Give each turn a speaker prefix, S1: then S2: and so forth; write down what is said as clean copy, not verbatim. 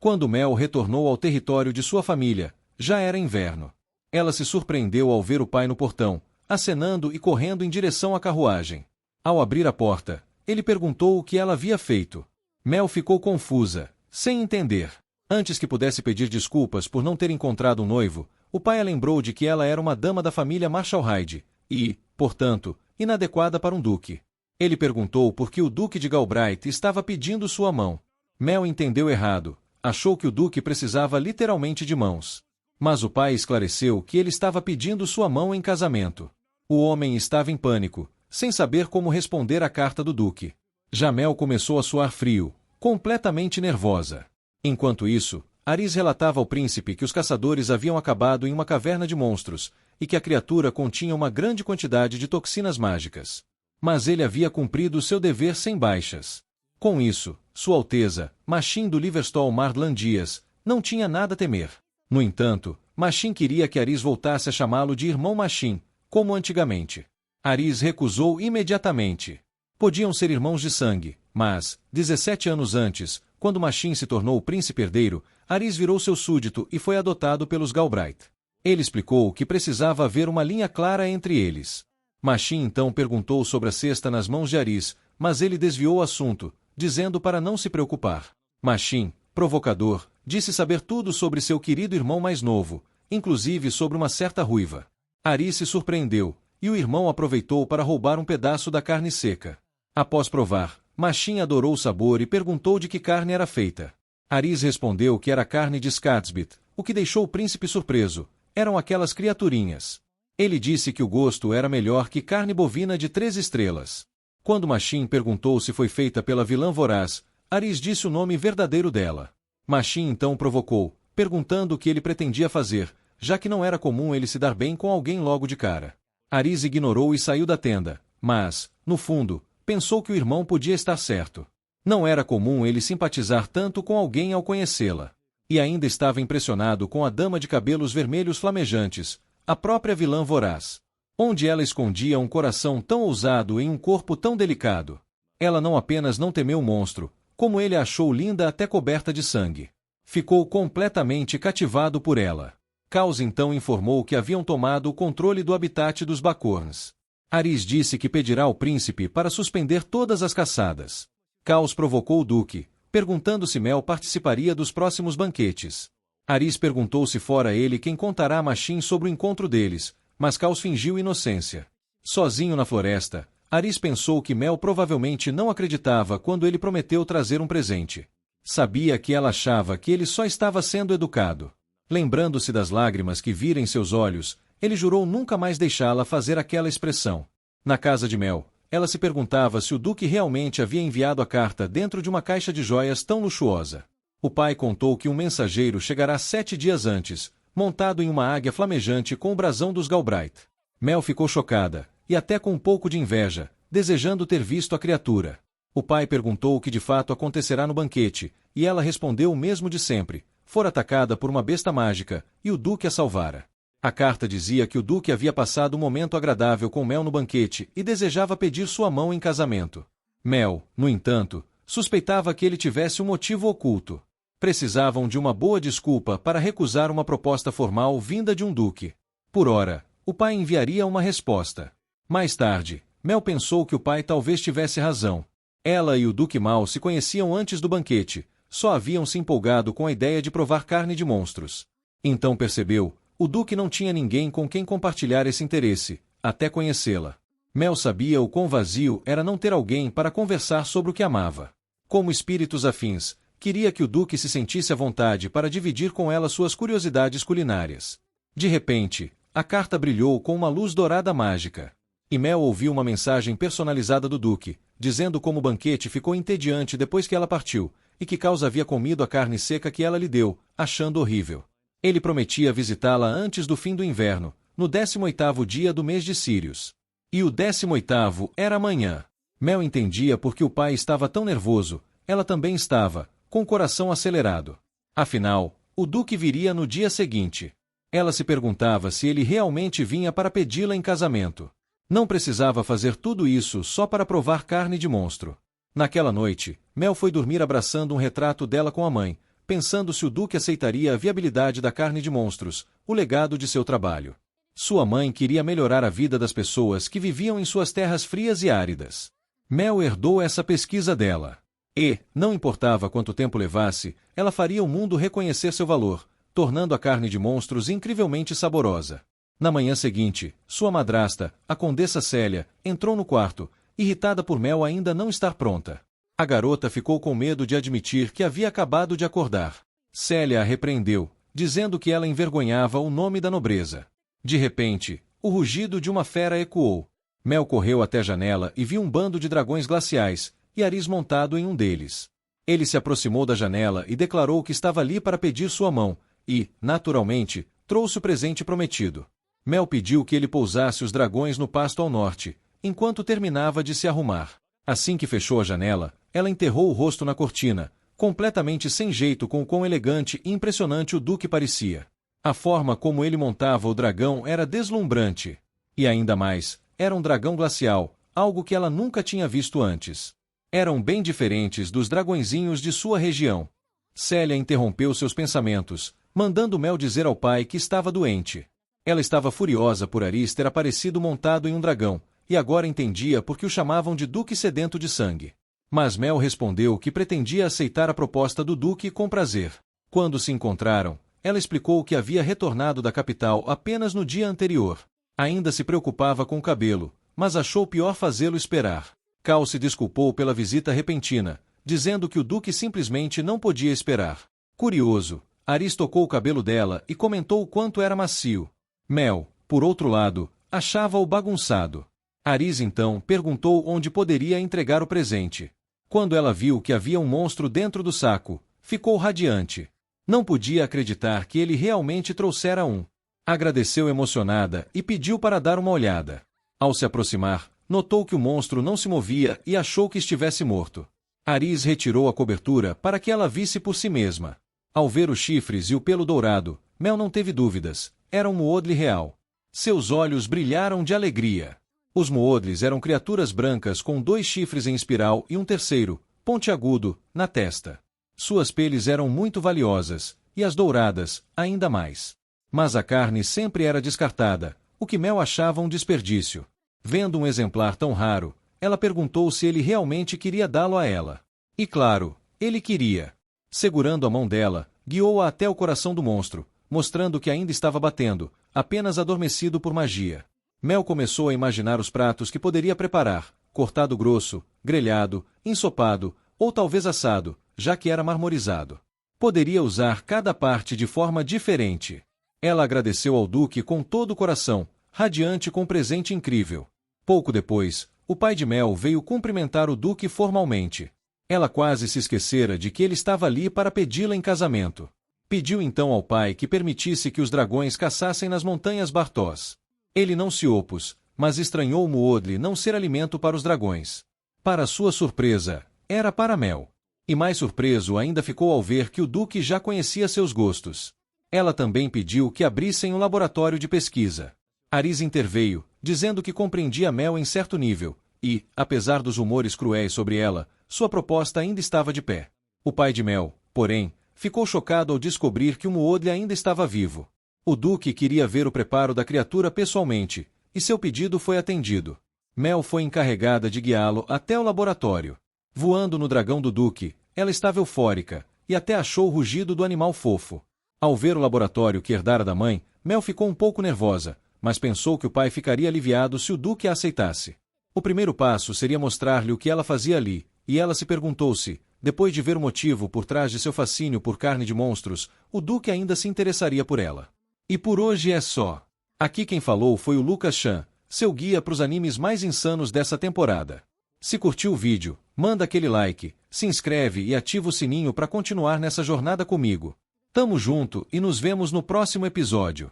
S1: Quando Mel retornou ao território de sua família, já era inverno. Ela se surpreendeu ao ver o pai no portão, acenando e correndo em direção à carruagem. Ao abrir a porta, ele perguntou o que ela havia feito. Mel ficou confusa, sem entender. Antes que pudesse pedir desculpas por não ter encontrado um noivo, o pai a lembrou de que ela era uma dama da família Marshall Hyde e, portanto, inadequada para um duque. Ele perguntou por que o duque de Galbraith estava pedindo sua mão. Mel entendeu errado, achou que o duque precisava literalmente de mãos. Mas o pai esclareceu que ele estava pedindo sua mão em casamento. O homem estava em pânico, sem saber como responder à carta do duque. Já Mel começou a suar frio, completamente nervosa. Enquanto isso, Aris relatava ao príncipe que os caçadores haviam acabado em uma caverna de monstros, e que a criatura continha uma grande quantidade de toxinas mágicas. Mas ele havia cumprido seu dever sem baixas. Com isso, Sua Alteza, Machin do Liverstall Marlan Dias, não tinha nada a temer. No entanto, Machin queria que Aris voltasse a chamá-lo de irmão Machin, como antigamente. Aris recusou imediatamente. Podiam ser irmãos de sangue, mas, 17 anos antes, quando Machin se tornou o príncipe herdeiro, Aris virou seu súdito e foi adotado pelos Galbraith. Ele explicou que precisava haver uma linha clara entre eles. Machin então perguntou sobre a cesta nas mãos de Aris, mas ele desviou o assunto, dizendo para não se preocupar. Machin, provocador, disse saber tudo sobre seu querido irmão mais novo, inclusive sobre uma certa ruiva. Aris se surpreendeu, e o irmão aproveitou para roubar um pedaço da carne seca. Após provar, Machin adorou o sabor e perguntou de que carne era feita. Aris respondeu que era carne de Skatsbit, o que deixou o príncipe surpreso. Eram aquelas criaturinhas. Ele disse que o gosto era melhor que carne bovina de 3 estrelas. Quando Machin perguntou se foi feita pela vilã voraz, Aris disse o nome verdadeiro dela. Machin então provocou, perguntando o que ele pretendia fazer, já que não era comum ele se dar bem com alguém logo de cara. Aris ignorou e saiu da tenda, mas, no fundo, pensou que o irmão podia estar certo. Não era comum ele simpatizar tanto com alguém ao conhecê-la. E ainda estava impressionado com a dama de cabelos vermelhos flamejantes, a própria vilã voraz. Onde ela escondia um coração tão ousado em um corpo tão delicado. Ela não apenas não temeu o monstro, como ele a achou linda até coberta de sangue. Ficou completamente cativado por ela. Caos então informou que haviam tomado o controle do habitat dos Bacorns. Aris disse que pedirá ao príncipe para suspender todas as caçadas. Caos provocou o duque, perguntando se Mel participaria dos próximos banquetes. Aris perguntou se fora ele quem contará a Machin sobre o encontro deles, mas Caos fingiu inocência. Sozinho na floresta, Aris pensou que Mel provavelmente não acreditava quando ele prometeu trazer um presente. Sabia que ela achava que ele só estava sendo educado. Lembrando-se das lágrimas que vira em seus olhos, ele jurou nunca mais deixá-la fazer aquela expressão. Na casa de Mel, ela se perguntava se o duque realmente havia enviado a carta dentro de uma caixa de joias tão luxuosa. O pai contou que um mensageiro chegará 7 dias antes, montado em uma águia flamejante com o brasão dos Galbraith. Mel ficou chocada, e até com um pouco de inveja, desejando ter visto a criatura. O pai perguntou o que de fato acontecerá no banquete, e ela respondeu o mesmo de sempre. Fora atacada por uma besta mágica, e o duque a salvara. A carta dizia que o duque havia passado um momento agradável com Mel no banquete e desejava pedir sua mão em casamento. Mel, no entanto, suspeitava que ele tivesse um motivo oculto. Precisavam de uma boa desculpa para recusar uma proposta formal vinda de um duque. Por ora, o pai enviaria uma resposta. Mais tarde, Mel pensou que o pai talvez tivesse razão. Ela e o duque Mal se conheciam antes do banquete, só haviam se empolgado com a ideia de provar carne de monstros. Então percebeu, o duque não tinha ninguém com quem compartilhar esse interesse, até conhecê-la. Mel sabia o quão vazio era não ter alguém para conversar sobre o que amava. Como espíritos afins, queria que o duque se sentisse à vontade para dividir com ela suas curiosidades culinárias. De repente, a carta brilhou com uma luz dourada mágica. E Mel ouviu uma mensagem personalizada do duque, dizendo como o banquete ficou entediante depois que ela partiu, e que Caos havia comido a carne seca que ela lhe deu, achando horrível. Ele prometia visitá-la antes do fim do inverno, no 18º dia do mês de Sírios. E o 18º era amanhã. Mel entendia por que o pai estava tão nervoso, ela também estava, com o coração acelerado. Afinal, o duque viria no dia seguinte. Ela se perguntava se ele realmente vinha para pedi-la em casamento. Não precisava fazer tudo isso só para provar carne de monstro. Naquela noite, Mel foi dormir abraçando um retrato dela com a mãe, pensando se o Duque aceitaria a viabilidade da carne de monstros, o legado de seu trabalho. Sua mãe queria melhorar a vida das pessoas que viviam em suas terras frias e áridas. Mel herdou essa pesquisa dela. E, não importava quanto tempo levasse, ela faria o mundo reconhecer seu valor, tornando a carne de monstros incrivelmente saborosa. Na manhã seguinte, sua madrasta, a Condessa Célia, entrou no quarto, irritada por Mel ainda não estar pronta. A garota ficou com medo de admitir que havia acabado de acordar. Célia a repreendeu, dizendo que ela envergonhava o nome da nobreza. De repente, o rugido de uma fera ecoou. Mel correu até a janela e viu um bando de dragões glaciais, e Aris montado em um deles. Ele se aproximou da janela e declarou que estava ali para pedir sua mão, e, naturalmente, trouxe o presente prometido. Mel pediu que ele pousasse os dragões no pasto ao norte, enquanto terminava de se arrumar. Assim que fechou a janela, ela enterrou o rosto na cortina, completamente sem jeito com o quão elegante e impressionante o Duque parecia. A forma como ele montava o dragão era deslumbrante. E ainda mais, era um dragão glacial, algo que ela nunca tinha visto antes. Eram bem diferentes dos dragõezinhos de sua região. Célia interrompeu seus pensamentos, mandando Mel dizer ao pai que estava doente. Ela estava furiosa por Aris ter aparecido montado em um dragão, e agora entendia por que o chamavam de Duque sedento de sangue. Mas Mel respondeu que pretendia aceitar a proposta do Duque com prazer. Quando se encontraram, ela explicou que havia retornado da capital apenas no dia anterior. Ainda se preocupava com o cabelo, mas achou pior fazê-lo esperar. Cal se desculpou pela visita repentina, dizendo que o Duque simplesmente não podia esperar. Curioso, Aris tocou o cabelo dela e comentou o quanto era macio. Mel, por outro lado, achava-o bagunçado. Aris então perguntou onde poderia entregar o presente. Quando ela viu que havia um monstro dentro do saco, ficou radiante. Não podia acreditar que ele realmente trouxera um. Agradeceu emocionada e pediu para dar uma olhada. Ao se aproximar, notou que o monstro não se movia e achou que estivesse morto. Aris retirou a cobertura para que ela visse por si mesma. Ao ver os chifres e o pelo dourado, Mel não teve dúvidas, era um Moodle real. Seus olhos brilharam de alegria. Os Moodles eram criaturas brancas com 2 chifres em espiral e um terceiro, pontiagudo, na testa. Suas peles eram muito valiosas, e as douradas, ainda mais. Mas a carne sempre era descartada, o que Mel achava um desperdício. Vendo um exemplar tão raro, ela perguntou se ele realmente queria dá-lo a ela. E claro, ele queria. Segurando a mão dela, guiou-a até o coração do monstro, mostrando que ainda estava batendo, apenas adormecido por magia. Mel começou a imaginar os pratos que poderia preparar, cortado grosso, grelhado, ensopado, ou talvez assado, já que era marmorizado. Poderia usar cada parte de forma diferente. Ela agradeceu ao Duque com todo o coração, radiante com um presente incrível. Pouco depois, o pai de Mel veio cumprimentar o Duque formalmente. Ela quase se esquecera de que ele estava ali para pedi-la em casamento. Pediu então ao pai que permitisse que os dragões caçassem nas montanhas Bartós. Ele não se opôs, mas estranhou o Moodle não ser alimento para os dragões. Para sua surpresa, era para Mel. E mais surpreso ainda ficou ao ver que o Duque já conhecia seus gostos. Ela também pediu que abrissem um laboratório de pesquisa. Aris interveio, dizendo que compreendia Mel em certo nível, e, apesar dos rumores cruéis sobre ela, sua proposta ainda estava de pé. O pai de Mel, porém, ficou chocado ao descobrir que o Moodle ainda estava vivo. O Duque queria ver o preparo da criatura pessoalmente, e seu pedido foi atendido. Mel foi encarregada de guiá-lo até o laboratório. Voando no dragão do Duque, ela estava eufórica, e até achou o rugido do animal fofo. Ao ver o laboratório que herdara da mãe, Mel ficou um pouco nervosa, mas pensou que o pai ficaria aliviado se o Duque a aceitasse. O primeiro passo seria mostrar-lhe o que ela fazia ali, e ela se perguntou se, depois de ver o motivo por trás de seu fascínio por carne de monstros, o Duque ainda se interessaria por ela. E por hoje é só. Aqui quem falou foi o Lucas Chan, seu guia para os animes mais insanos dessa temporada. Se curtiu o vídeo, manda aquele like, se inscreve e ativa o sininho para continuar nessa jornada comigo. Tamo junto e nos vemos no próximo episódio.